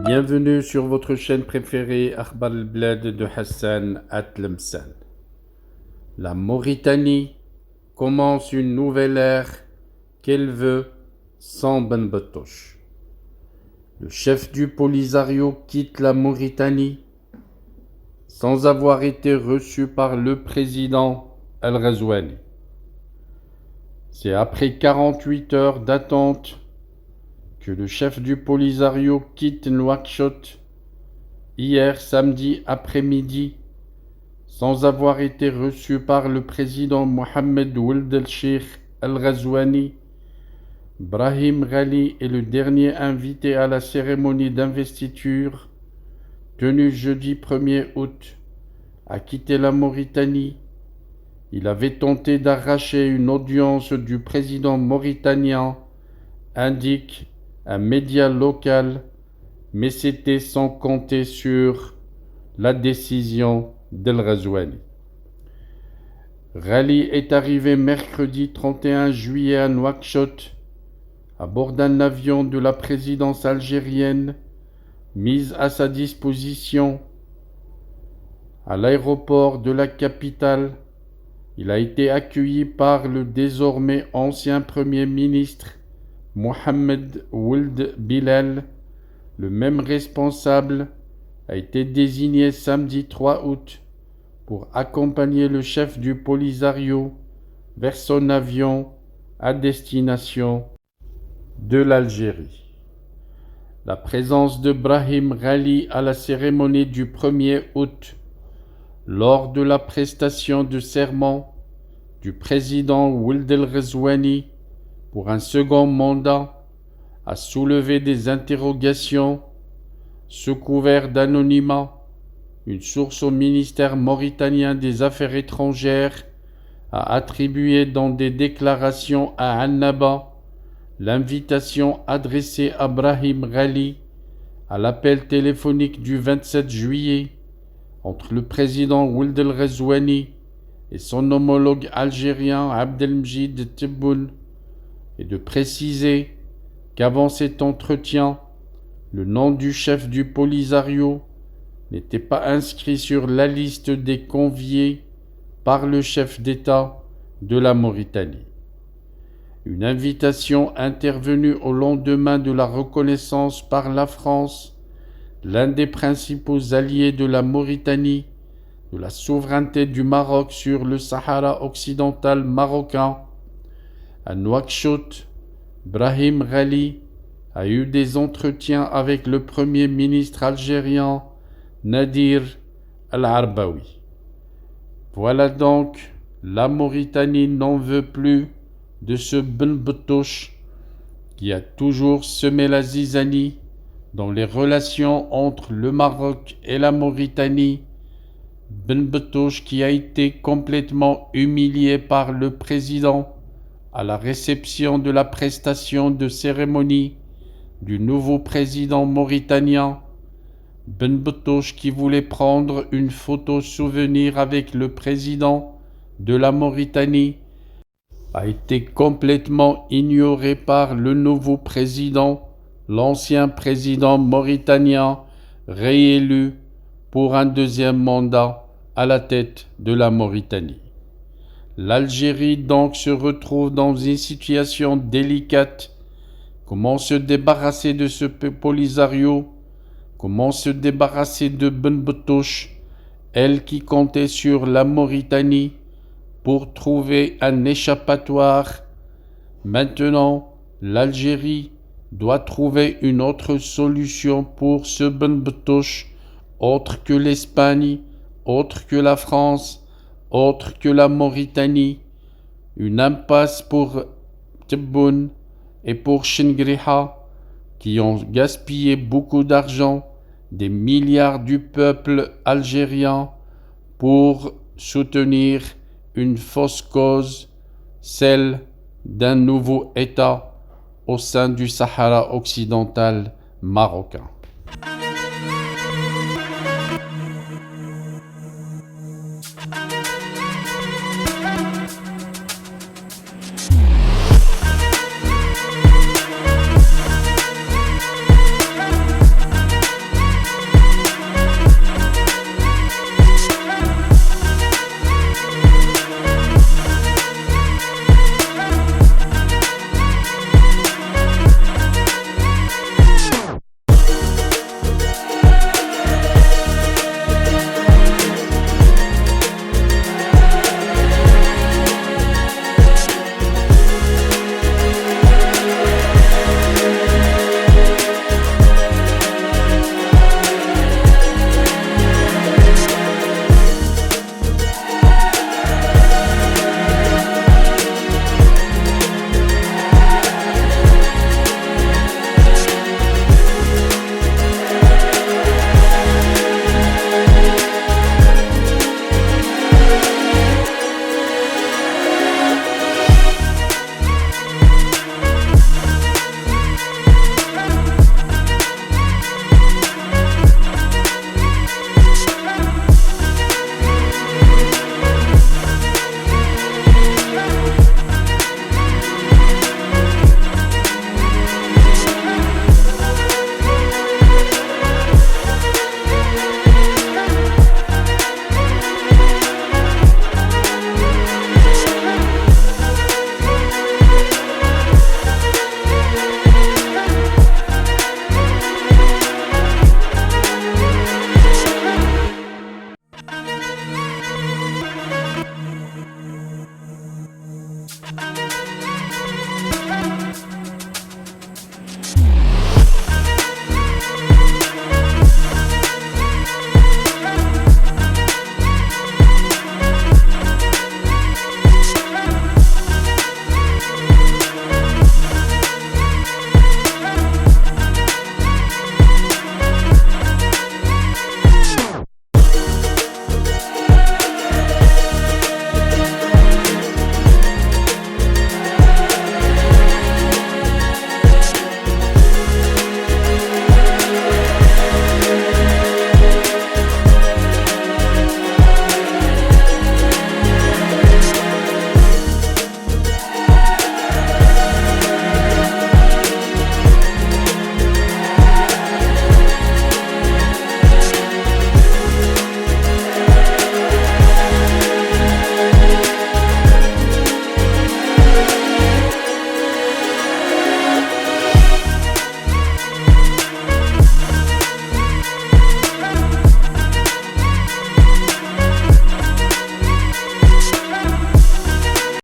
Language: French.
Bienvenue sur votre chaîne préférée Akhbar al-Blad de Hassan Atlemsan. La Mauritanie commence une nouvelle ère qu'elle veut sans Ben Batouche. Le chef du Polisario quitte la Mauritanie sans avoir été reçu par le président Al-Ghazouani. C'est après 48 heures d'attente que le chef du Polisario quitte Nouakchott hier samedi après-midi sans avoir été reçu par le président Mohamed Ould El-Cheikh Al-Ghazouani. Brahim Ghali est le dernier invité à la cérémonie d'investiture tenue jeudi 1er août, a quitté la Mauritanie. Il avait tenté d'arracher une audience du président mauritanien, indique un média local, mais c'était sans compter sur la décision d'El Ghazouani. Ghali est arrivé mercredi 31 juillet à Nouakchott à bord d'un avion de la présidence algérienne mise à sa disposition. À l'aéroport de la capitale, il a été accueilli par le désormais ancien Premier ministre Mohamed Ould Bilal. Le même responsable a été désigné samedi 3 août pour accompagner le chef du Polisario vers son avion à destination de l'Algérie. La présence de Brahim Ghali à la cérémonie du 1er août, lors de la prestation de serment du président Ould El Ghazouani pour un second mandat, a soulevé des interrogations. Sous couvert d'anonymat, une source au ministère mauritanien des Affaires étrangères a attribué dans des déclarations à Annaba l'invitation adressée à Brahim Ghali à l'appel téléphonique du 27 juillet entre le président Ould El Ghazouani et son homologue algérien Abdelmjid Tebboune, et de préciser qu'avant cet entretien, le nom du chef du Polisario n'était pas inscrit sur la liste des conviés par le chef d'État de la Mauritanie. Une invitation intervenue au lendemain de la reconnaissance par la France, l'un des principaux alliés de la Mauritanie, de la souveraineté du Maroc sur le Sahara occidental marocain. À Nouakchott, Brahim Ghali a eu des entretiens avec le Premier ministre algérien Nadir Al-Arbaoui. Voilà donc, la Mauritanie n'en veut plus de ce Ben Batouche qui a toujours semé la zizanie dans les relations entre le Maroc et la Mauritanie. Ben Batouche qui a été complètement humilié par le président à la réception de la prestation de cérémonie du nouveau président mauritanien. Ben Batouche qui voulait prendre une photo souvenir avec le président de la Mauritanie a été complètement ignoré par le nouveau président, l'ancien président mauritanien réélu pour un deuxième mandat à la tête de la Mauritanie. L'Algérie donc se retrouve dans une situation délicate. Comment se débarrasser de ce Polisario? Comment se débarrasser de Ben Batouche, elle qui comptait sur la Mauritanie pour trouver un échappatoire? Maintenant, l'Algérie doit trouver une autre solution pour ce Ben Batouche, autre que l'Espagne, autre que la France, autre que la Mauritanie. Une impasse pour Tebboune et pour Chengriha, qui ont gaspillé beaucoup d'argent, des milliards du peuple algérien, pour soutenir une fausse cause, celle d'un nouveau État au sein du Sahara occidental marocain.